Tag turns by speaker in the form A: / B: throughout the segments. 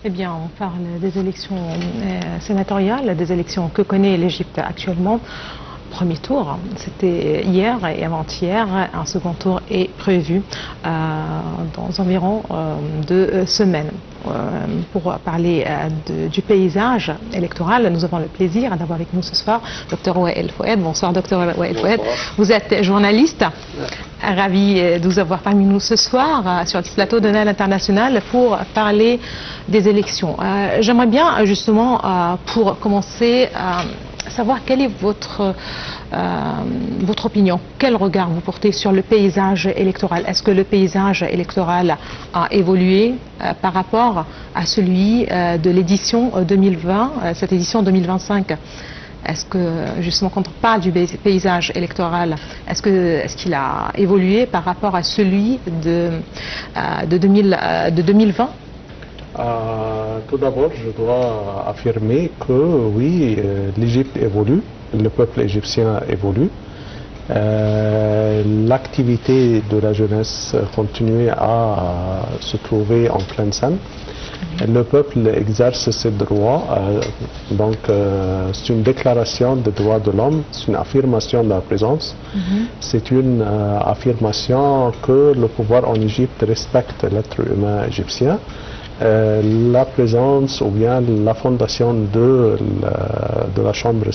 A: Eh bien, on parle des élections sénatoriales, des élections que connaît l'Égypte actuellement. Premier tour, c'était hier et avant-hier. Un second tour est prévu dans environ 2 semaines. Pour parler du paysage électoral, nous avons le plaisir d'avoir avec nous ce soir Dr Wael Fouad. Bonsoir Dr Wael Fouad. Vous êtes journaliste. Ravi de vous avoir parmi nous ce soir sur le plateau de Nal International pour parler des élections. J'aimerais bien justement pour commencer savoir quelle est votre opinion, quel regard vous portez sur le paysage électoral. Est-ce que le paysage électoral a évolué par rapport à celui de l'édition 2020, cette édition 2025? Est-ce que, justement, quand on parle du paysage électoral, est-ce qu'il a évolué par rapport à celui de 2020?
B: Tout d'abord, je dois affirmer que oui, l'Égypte évolue, le peuple égyptien évolue. L'activité de la jeunesse continue à se trouver en pleine scène. Le peuple exerce ses droits, donc c'est une déclaration des droits de l'homme, c'est une affirmation de la présence, c'est une affirmation que le pouvoir en Égypte respecte l'être humain égyptien. La présence ou bien la fondation de la Chambre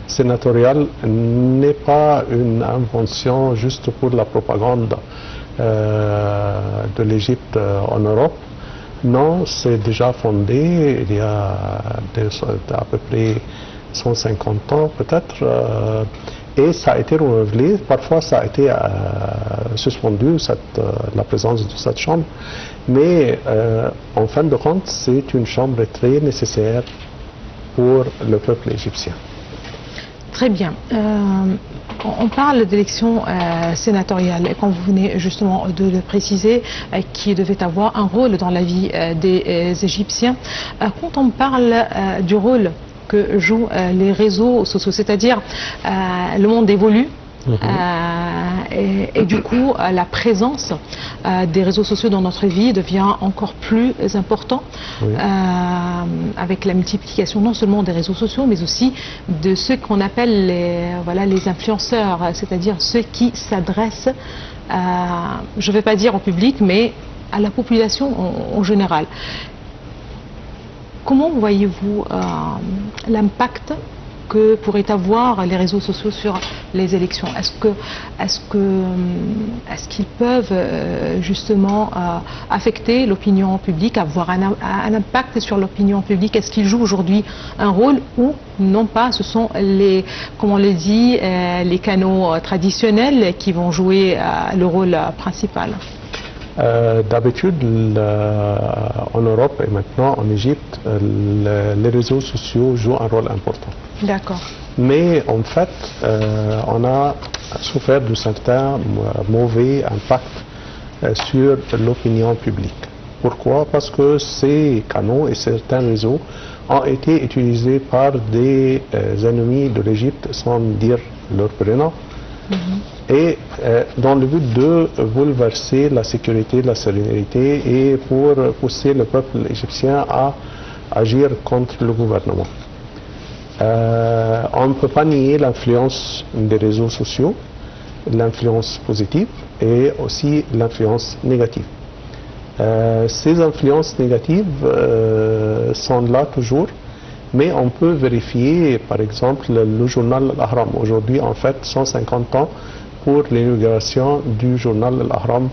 B: sénatoriale n'est pas une invention juste pour la propagande de l'Égypte en Europe. Non, c'est déjà fondé il y a à peu près 150 ans peut-être, et ça a été renouvelé. Parfois ça a été suspendu, la présence de cette chambre, mais en fin de compte c'est une chambre très nécessaire pour le peuple égyptien.
A: Très bien. On parle d'élections sénatoriales, et quand vous venez justement de le préciser, qui devait avoir un rôle dans la vie des Égyptiens. Quand on parle du rôle que jouent les réseaux sociaux, c'est-à-dire le monde évolue, et du coup la présence des réseaux sociaux dans notre vie devient encore plus important, avec la multiplication non seulement des réseaux sociaux mais aussi de ceux qu'on appelle les influenceurs, c'est-à-dire ceux qui s'adressent je ne vais pas dire au public mais à la population en général. Comment voyez-vous l'impact que pourraient avoir les réseaux sociaux sur les élections? Est-ce qu'ils peuvent justement affecter l'opinion publique, avoir un impact sur l'opinion publique? Est-ce qu'ils jouent aujourd'hui un rôle ou non pas? Ce sont comme on le dit, les canaux traditionnels qui vont jouer le rôle principal.
B: D'habitude, en Europe et maintenant en Égypte, les réseaux sociaux jouent un rôle important.
A: D'accord.
B: Mais en fait, on a souffert de certains mauvais impacts sur l'opinion publique. Pourquoi? Parce que ces canaux et certains réseaux ont été utilisés par des ennemis de l'Égypte sans dire leur prénom. Et dans le but de bouleverser la sécurité, la sérénité et pour pousser le peuple égyptien à agir contre le gouvernement. On ne peut pas nier l'influence des réseaux sociaux, l'influence positive et aussi l'influence négative. Ces influences négatives sont là toujours, mais on peut vérifier par exemple le journal Al-Ahram. Aujourd'hui en fait 150 ans pour l'inauguration du journal Al-Ahram.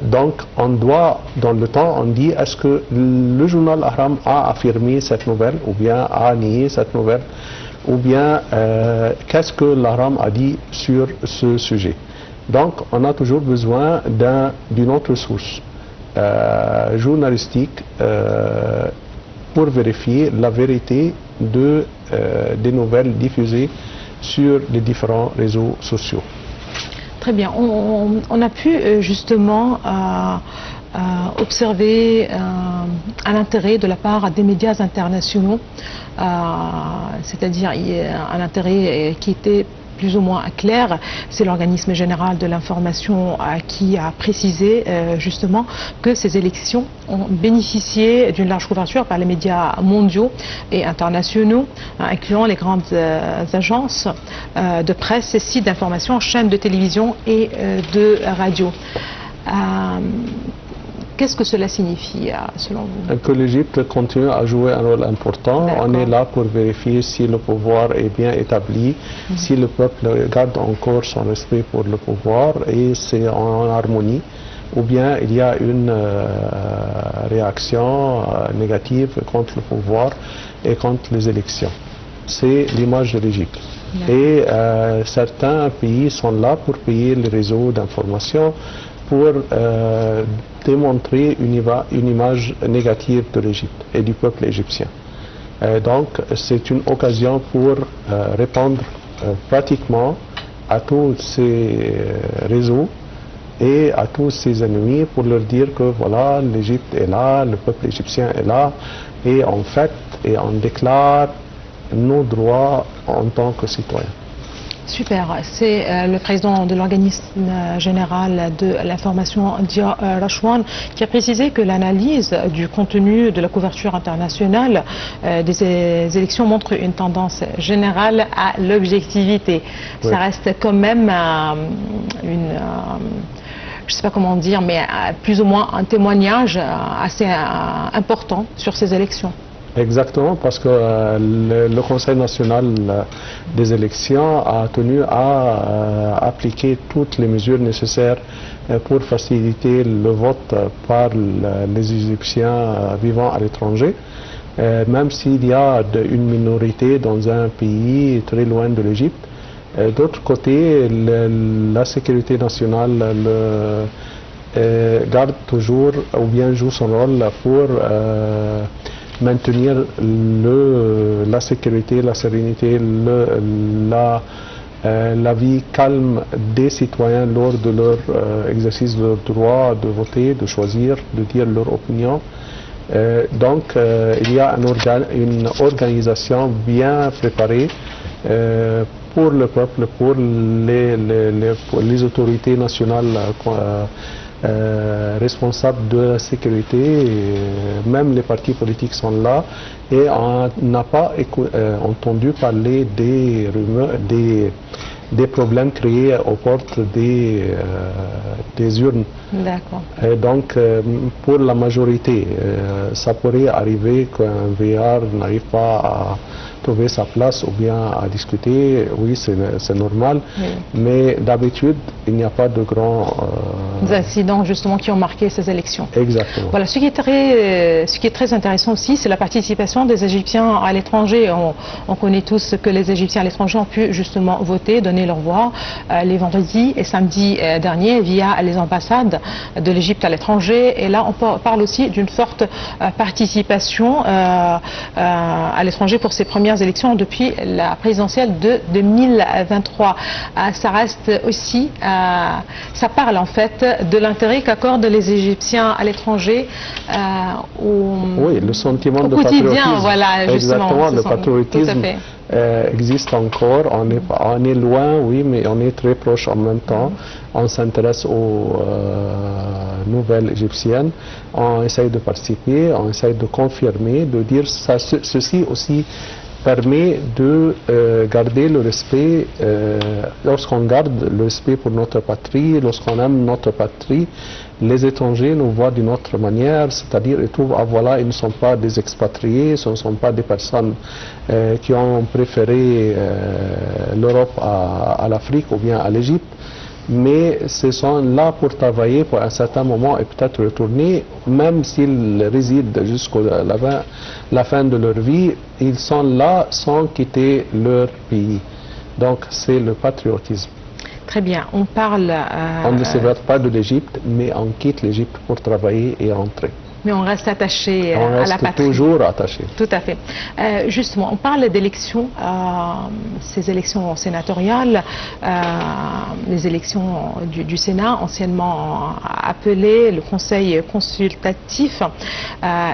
B: Donc on doit, dans le temps, on dit est-ce que le journal Al-Ahram a affirmé cette nouvelle ou bien a nié cette nouvelle ou bien qu'est-ce que l'Ahram a dit sur ce sujet. Donc on a toujours besoin d'une autre source journalistique pour vérifier la vérité des nouvelles diffusées sur les différents réseaux sociaux.
A: Très bien. On a pu justement observer un intérêt de la part des médias internationaux, c'est-à-dire un intérêt qui était plus ou moins claire. C'est l'organisme général de l'information qui a précisé justement que ces élections ont bénéficié d'une large couverture par les médias mondiaux et internationaux, incluant les grandes agences de presse, sites d'information, chaînes de télévision et de radio. Qu'est-ce que cela signifie, selon vous?
B: Que l'Égypte continue à jouer un rôle important. On est là pour vérifier si le pouvoir est bien établi, si le peuple garde encore son respect pour le pouvoir et c'est en harmonie, ou bien il y a une réaction négative contre le pouvoir et contre les élections. C'est l'image de l'Égypte. Et certains pays sont là pour payer les réseaux d'information, pour démontrer une image négative de l'Égypte et du peuple égyptien. Donc c'est une occasion pour répondre pratiquement à tous ces réseaux et à tous ses ennemis pour leur dire que voilà, l'Égypte est là, le peuple égyptien est là, et en fait, et on déclare nos droits en tant que citoyens.
A: Super, c'est le président de l'organisme général de l'information, Dia Rachouane, qui a précisé que l'analyse du contenu de la couverture internationale des élections montre une tendance générale à l'objectivité. Oui. Ça reste quand même je ne sais pas comment dire, mais plus ou moins un témoignage assez important sur ces élections.
B: Exactement, parce que le Conseil national des élections a tenu à appliquer toutes les mesures nécessaires pour faciliter le vote par les Égyptiens vivant à l'étranger, même s'il y a une minorité dans un pays très loin de l'Égypte. D'autre côté, la sécurité nationale garde toujours ou bien joue son rôle pour maintenir la sécurité, la sérénité, la vie calme des citoyens lors de leur exercice de leur droit de voter, de choisir, de dire leur opinion. Donc il y a une organisation bien préparée pour le peuple, pour les autorités nationales responsables de la sécurité, même les partis politiques sont là et on n'a pas entendu parler des rumeurs, des problèmes créés aux portes des urnes.
A: D'accord.
B: Donc pour la majorité, ça pourrait arriver qu'un VR n'arrive pas à trouver sa place ou bien à discuter, oui c'est normal, oui. Mais d'habitude il n'y a pas de grands
A: incidents justement qui ont marqué ces élections.
B: Exactement.
A: Voilà, ce qui est très intéressant aussi, c'est la participation des Égyptiens à l'étranger. On connaît tous que les Égyptiens à l'étranger ont pu justement voter, donner leur voix les vendredis et samedis derniers via les ambassades de l'Égypte à l'étranger. Et là, on parle aussi d'une forte participation à l'étranger pour ces premières élections depuis la présidentielle de 2023. Ça reste aussi, ça parle en fait de l'intérêt qu'accordent les Égyptiens à l'étranger
B: oui, le sentiment
A: au
B: de
A: quotidien,
B: patriotisme.
A: voilà, justement.
B: Exactement, le patriotisme existe encore. On est loin, oui, mais on est très proche en même temps. On s'intéresse aux nouvelles égyptiennes. On essaye de participer, on essaye de confirmer, de dire ça. Ceci aussi permet de garder le respect, lorsqu'on garde le respect pour notre patrie, lorsqu'on aime notre patrie, les étrangers nous voient d'une autre manière, c'est-à-dire ils trouvent, ah voilà, ils ne sont pas des expatriés, ce ne sont pas des personnes qui ont préféré l'Europe à l'Afrique ou bien à l'Égypte, mais ce sont là pour travailler pour un certain moment et peut-être retourner, même s'ils résident jusqu'à la fin de leur vie, ils sont là sans quitter leur pays. Donc c'est le patriotisme.
A: Très bien, on parle...
B: on ne se verte pas de l'Égypte, mais on quitte l'Égypte pour travailler et entrer.
A: Mais on reste attaché à la patrie.
B: On reste toujours attaché.
A: Tout à fait. Justement, on parle d'élections, ces élections sénatoriales, les élections du Sénat, anciennement appelé le Conseil consultatif.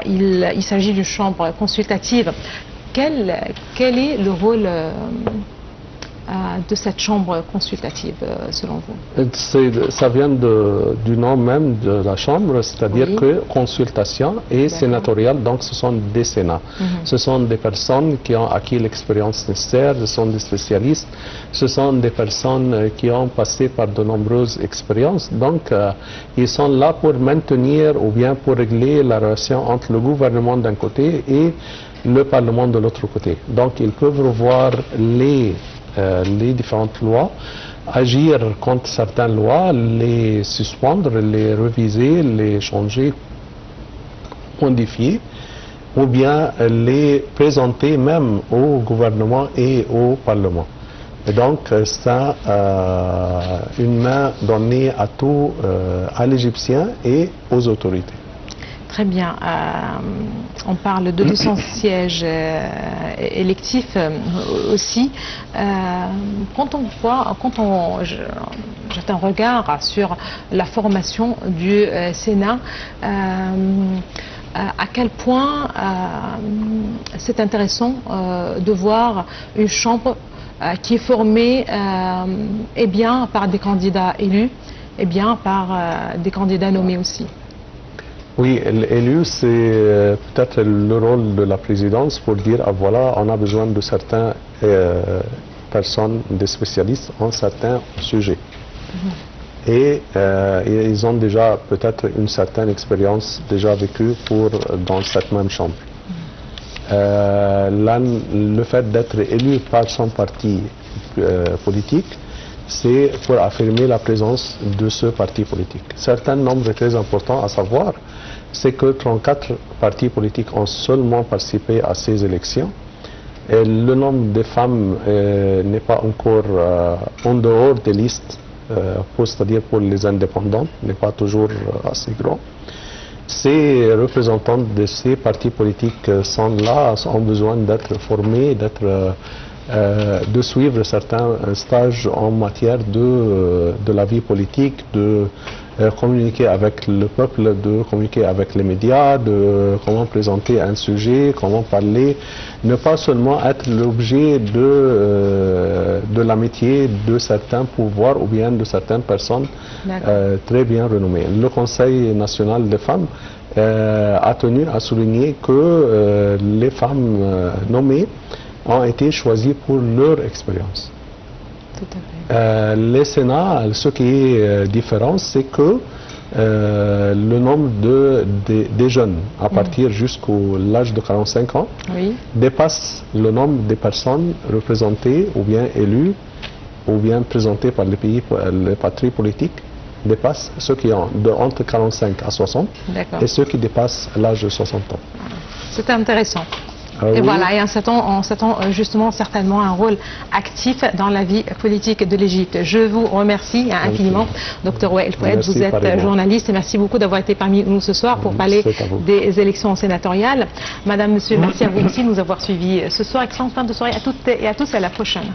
A: Il s'agit d'une chambre consultative. Quel est le rôle de cette chambre consultative, selon vous?
B: Ça vient du nom même de la chambre, c'est-à-dire
A: Oui.
B: que consultation et sénatoriale, donc ce sont des sénats. Ce sont des personnes qui ont acquis l'expérience nécessaire, ce sont des spécialistes, ce sont des personnes qui ont passé par de nombreuses expériences. Donc, ils sont là pour maintenir ou bien pour régler la relation entre le gouvernement d'un côté et le Parlement de l'autre côté. Donc, ils peuvent revoir les différentes lois, agir contre certaines lois, les suspendre, les réviser, les changer, modifier, ou bien les présenter même au gouvernement et au Parlement. Et donc, c'est une main donnée à tout, à l'Égyptien et aux autorités.
A: Très bien. On parle de 200 sièges électifs aussi. Quand on voit, jette un regard sur la formation du Sénat, à quel point c'est intéressant de voir une chambre qui est formée et bien par des candidats élus et bien par des candidats nommés aussi.
B: Oui, l'élu, c'est peut-être le rôle de la présidence pour dire, ah, voilà, on a besoin de certaines personnes, des spécialistes en certains sujets. Et ils ont déjà peut-être une certaine expérience déjà vécue dans cette même chambre. Là, le fait d'être élu par son parti politique, c'est pour affirmer la présence de ce parti politique. Certains nombres très importants à savoir, c'est que 34 partis politiques ont seulement participé à ces élections. Et le nombre de femmes n'est pas encore en dehors des listes, c'est-à-dire pour les indépendants, n'est pas toujours assez grand. Ces représentants de ces partis politiques sont là, ont besoin d'être formés, de suivre certains stages en matière de la vie politique, de communiquer avec le peuple, de communiquer avec les médias, de comment présenter un sujet, comment parler, ne pas seulement être l'objet de l'amitié de certains pouvoirs ou bien de certaines personnes très bien renommées. Le Conseil national des femmes a tenu à souligner que les femmes nommées ont été choisies pour leur expérience.
A: Tout à fait.
B: Les Sénats, ce qui est différent, c'est que le nombre des jeunes à partir jusqu'à l'âge de 45 ans dépasse le nombre des personnes représentées ou bien élues ou bien présentées par les partis politiques, dépasse ceux qui ont entre 45 à 60 et ceux qui dépassent l'âge de 60 ans.
A: C'est intéressant. Et voilà, et on s'attend justement certainement à un rôle actif dans la vie politique de l'Égypte. Je vous remercie infiniment, Dr Wael Fouad. Vous êtes journaliste et merci beaucoup d'avoir été parmi nous ce soir pour parler des élections sénatoriales. Madame, monsieur, merci à vous aussi de nous avoir suivis ce soir. Excellente fin de soirée à toutes et à tous et à la prochaine.